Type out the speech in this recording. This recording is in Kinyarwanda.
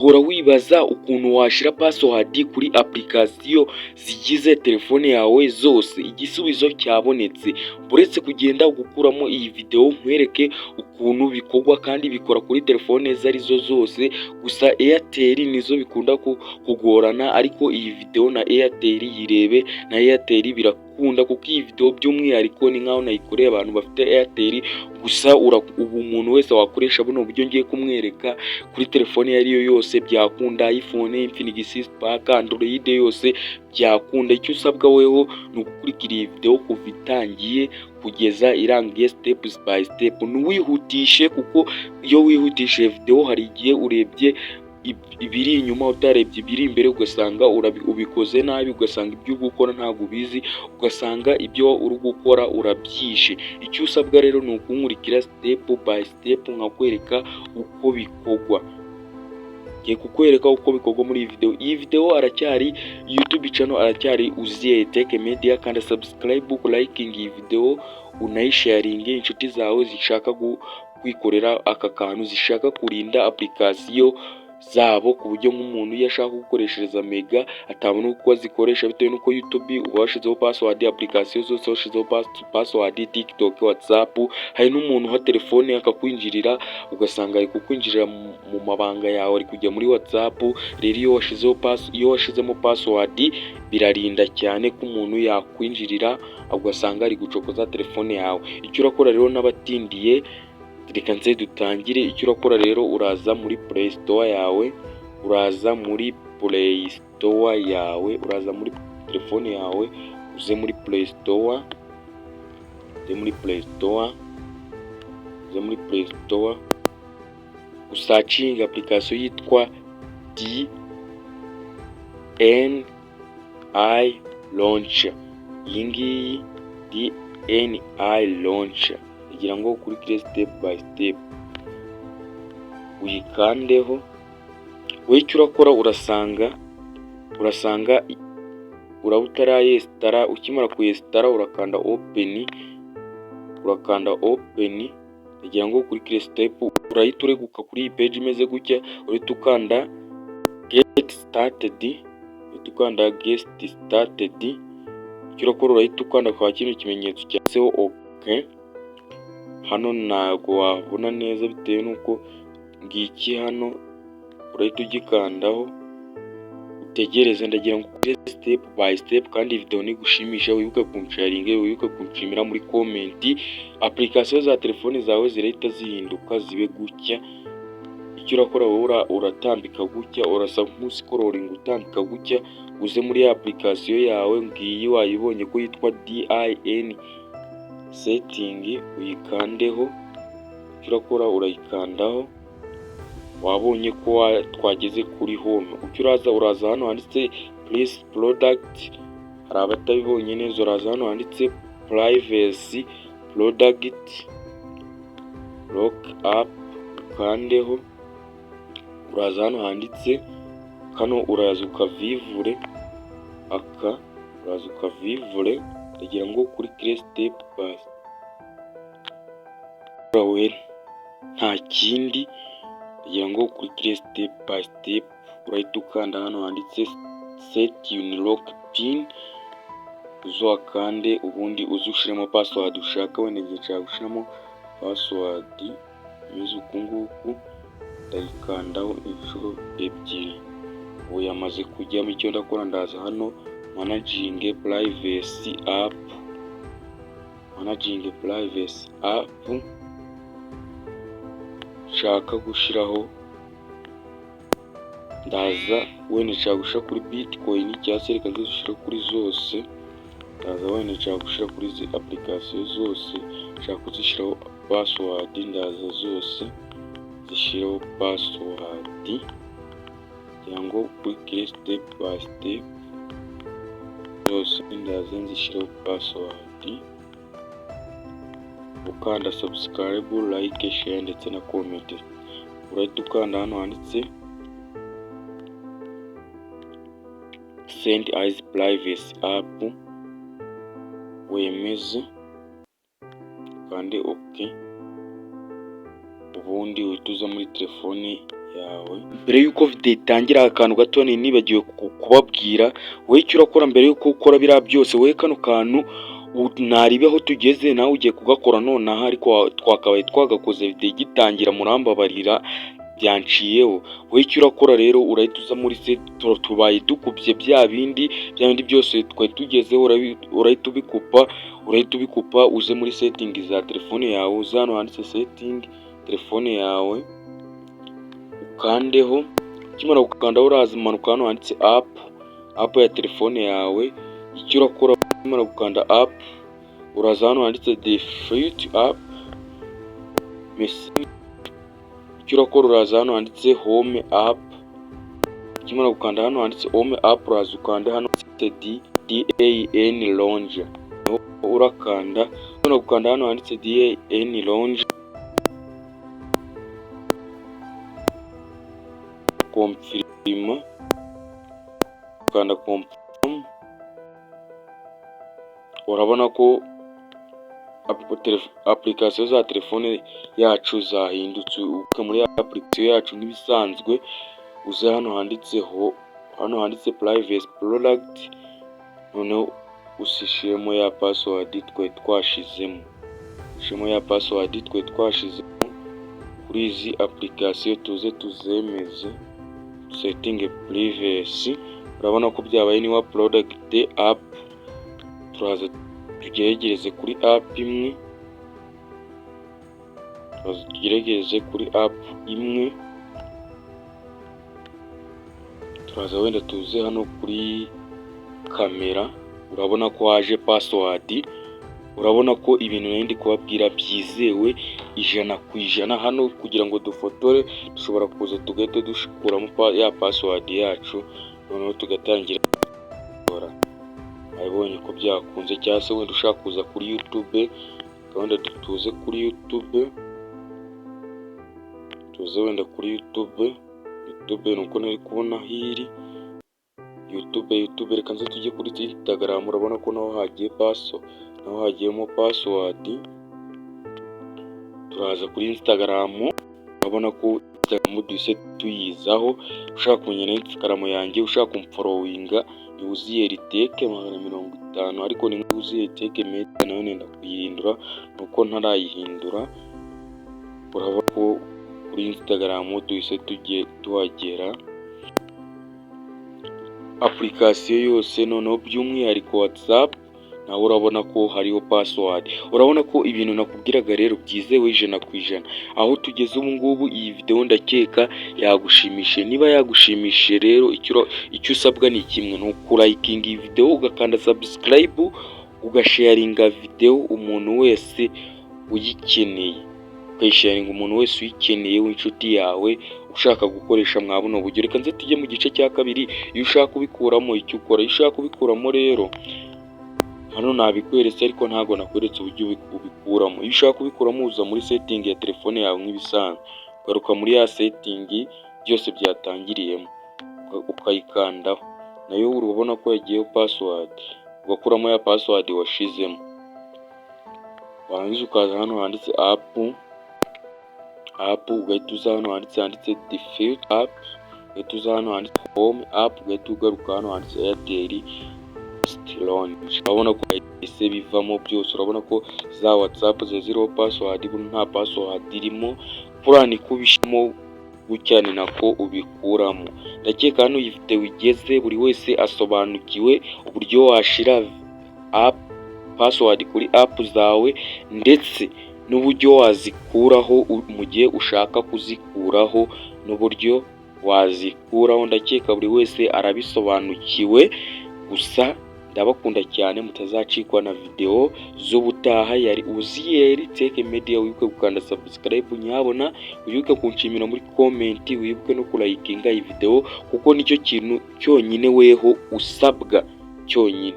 Uhora wibaza ukuntu washira password kuri application zigize telefone yawe zose. Igisubizo cyabonetse. Uretse kugenda gukuramo iyi video nkwereke ukuntu bikorwa kandi bikora kuri telefone zarizo zose, gusa Airtel nizo bikunda kugorana, ariko iyi video na Airtel yirebe, na Airtel birakunda kuko iyi video by'umwihariko ni nkaho nayikoreye abantu bafite Airtel. Gusa ubu umuntu wese wakoresha buno buryo ngiye kumwereka kuri telefone yariyo yose byakunda, iPhone, Infinix, Spark, Android yose byakunda. Icyo usabwa weho ni ugukurikira iyi video kuva itangiye kugeza irangiye step by step. Ntiwihutishe kuko iyo wihutishije video hari igihe urebye ibiri inyuma utarebye ibiri imbere, ugasanga ubikoze nabi, ugasanga ibyo gukora ntabwo ubizi, ugasanga ibyo uri gukora urabyishe. Icyo usabwa rero ni ukunkurikira step by step nkakwereka uko bikorwa. Ngiye kukwereka uko bikorwa muri iyi video. Iyi video aracyari YouTube channel, aracyari Uziye Tech Media, kandi subscribe, liking iyi video, unayisharing inshuti zawe zishaka kwikorera aka kantu, zishaka kurinda application zabo, ku buryo nk'umuntu yashaka gukoreshereza mega atabona uko azikoresha bitewe nuko YouTube washizeho password, application zose washizeho password, TikTok, WhatsApp. Hari n'umuntu ha telefone akakwinjirira ugasanga ari kukwinjirira mu mabanga yawe, ari kujya muri WhatsApp. Rero iyo washizemo password birarinda cyane ko umuntu yakwinjirira ugasanga ari gucokoza telefone yawe. Icyo urakora rero n'abatindiye, reka nze dutangire. Icyo urakora rero, uraza muri Play Store yawe, uraza muri telefone yawe, uze muri Play Store, usacinga application yitwa DNI Launcher. Iyi ngiyi DNI Launcher kugira ngo ukurikire step by step uyikandeho. Icyo urakora, urasanga utarayesitara. Ukimara kuyesitara urakanda open kugira ngo ukurikire step. Urahita ureguka kuri iyi page imeze gutya, urahita ukanda get started. Icyo urakora, urahita ukanda kwa kino kimenyetso cyanditseho OK. Hano ntabwo wabona neza bitewe nuko ngiki hano, urahita ugikandaho utegereze. Ndagira ngo ukore step by step, kandi video ni gushimisha. Wibuke kunsharinga, wibuke kunshimira muri comment. Application za telefone zawe zirahita zihinduka zibe gutya. Icyo urakora wowe uratambika gutya, urasa nk'uscrolling utambika gutya, uze muri application yawe ngiyi wayibonye ko yitwa DIN setting, uyikandeho. Icyo urakora urayikandaho. Wabonye ko twageze kuri home. Icyo uraza hano handitse please product. Hari abatabibonye neza, uraza hano handitse privacy product lock up, ukandeho. Uraza hano handitse kano, uraza ukavivure kugira ngo kuri step by step nta kindi. Kugira ngo ukurikire step by step urahita ukanda hano handitse set unlock pin, uzakande ubundi uzushiremo password ushaka. Wenda ngiye nshaka gushiramo password imeze uku nguku, ndayikandaho inshuro ebyiri. Ubu yamaze kujyamo. Icyo ndakora, ndaza hano managing privacy app, nshaka gushiraho, ndaza wenda nshaka gushira kuri Bitcoin cyangwa se reka nzishira kuri zose. Ndaza wenda nshaka gushira kuri izi application zose, nshaka kuzishiraho password. Ndaza zose zishiraho password kugira ngo ukurikire step by step zose. Ndaza nzishiraho password, ukanda subscribe, like, share ndetse na comment. Urahita ukanda hano handitse send as privacy app, wemeze kandi OK. Ubundi uhita uza muri telefone yawe. Mbere y'uko video itangira, akantu gato nibagiwe kubabwira, wowe icyo urakora mbere y'uko ukora biriya byose, wowe kano kantu naribe aho tugeze nawe ugiye kugakora nonaha, ariko twakabaye twagakoze video igitangira, murambabarira byanciyeho. Wowe icyo urakora rero, urahita uza muri tubaye dukubye bya bindi byose twari tugezeho, urahita ubikupa uze muri setting za telefone yawe, uza hano handitse setting telefone yawe ukandeho. Ukimara gukandaho uraza manuka hano handitse app ya telefone yawe. Icyo urakora ukimara gukanda app, uraza hano handitse default app message. Icyo urakora uraza hano handitse home app. Ukimara gukanda hano handitse home app, uraza ukanda hano handitse DAN launcher, urakanda. Ukimara gukanda hano handitse DAN launcher, confirm, ukanda confirm. Urabona ko application za telefone yacu zahindutse. Uka muri application yacu nk'ibisanzwe, uze hano handitse privacy product, noneho usishemo ya password twashizemo kuri izi application, tuze tuzemeze setting privacy. Urabona ko byabaye niwa product app. Turaza tugerageze kuri app imwe, turaza wenda tuze hano kuri kamera. Urabona ko haje password. Urabona ko ibintu nari kubabwira byizewe 100%. Hano kugira ngo dufotore, dushobora kuza tugahita dushikuramo ya password yacu, noneho tugatangira gukora. Abonye ko byakunze, cyangwa se wenda ushaka kuza kuri YouTube, wenda tuze kuri YouTube, nuko nari kubona hiri YouTube. Reka nze tujye kuri Instagram. Urabona ko naho hagiyemo password. Turaza kuri Instagram. Urabona ko Instagram duhise tuyizaho. Ushaka kumenya Instagram yanjye, ushaka kumfollowinga, ni Uziyeliteke 150, ariko ni Uziyeliteke meta, nayo nenda kuyihindura nuko ntarayihindura. Urabona ko kuri Instagram duhise tuhagera. Application yose noneho by'umwihariko WhatsApp, nawe urabona ko hariho password. Urabona ko ibintu nakubwiraga rero byizewe 100%. Aho tugeze ubu ngubu, iyi video ndakeka yagushimishe. Niba yagushimishe rero, icyo usabwa ni kimwe, no kulikeing iyi video, ugakanda subscribe, ugasharinga video umuntu wese uyikeneye, w'inshuti yawe ushaka gukoresha mwa buno buryo. Reka nze tujye mu gice cya kabiri. Iyo ushaka kubikuramo icyo ukora, iyo ushaka kubikuramo rero, hano nabikweretse ariko ntago nakweretse uburyo ubikuramo. Iyo ushaka kubikuramo, uza muri setting ya telefone yawe nk'ibisanzwe, ugaruka muri ya setting byose byatangiriyemo, ukayikandaho. Nayo urabona ko yagiyeho password, ugakuramo ya password washizemo. Warangiza ukaza hano handitse app, ugahita uza hano handitse default app, ugahita uza hano handitse home app, ugahita ugaruka hano handitse Airtel launch. Urabona ko ese bivamo byose. Urabona ko za WhatsApp ziriho password, nta password irimo. Plan kubishimo gucyane nako ubikuramo. Ndakeka hano iyi video igeze buri wese asobanukiwe uburyo washira password kuri app zawe, ndetse n'uburyo wazikuraho mu gihe ushaka kuzikuraho, n'uburyo wazikuraho. Ndakeka buri wese arabisobanukiwe. Gusa ndabakunda cyane, mutazacikwa na video z'ubutaha. Yari Uziyeliteke Media. Wibuke gukanda subscribe nyabona, wibuke kunshimira muri comment, wibuke no kulayikinga iyi video, kuko nicyo kintu cyonyine weho usabwa cyonyine.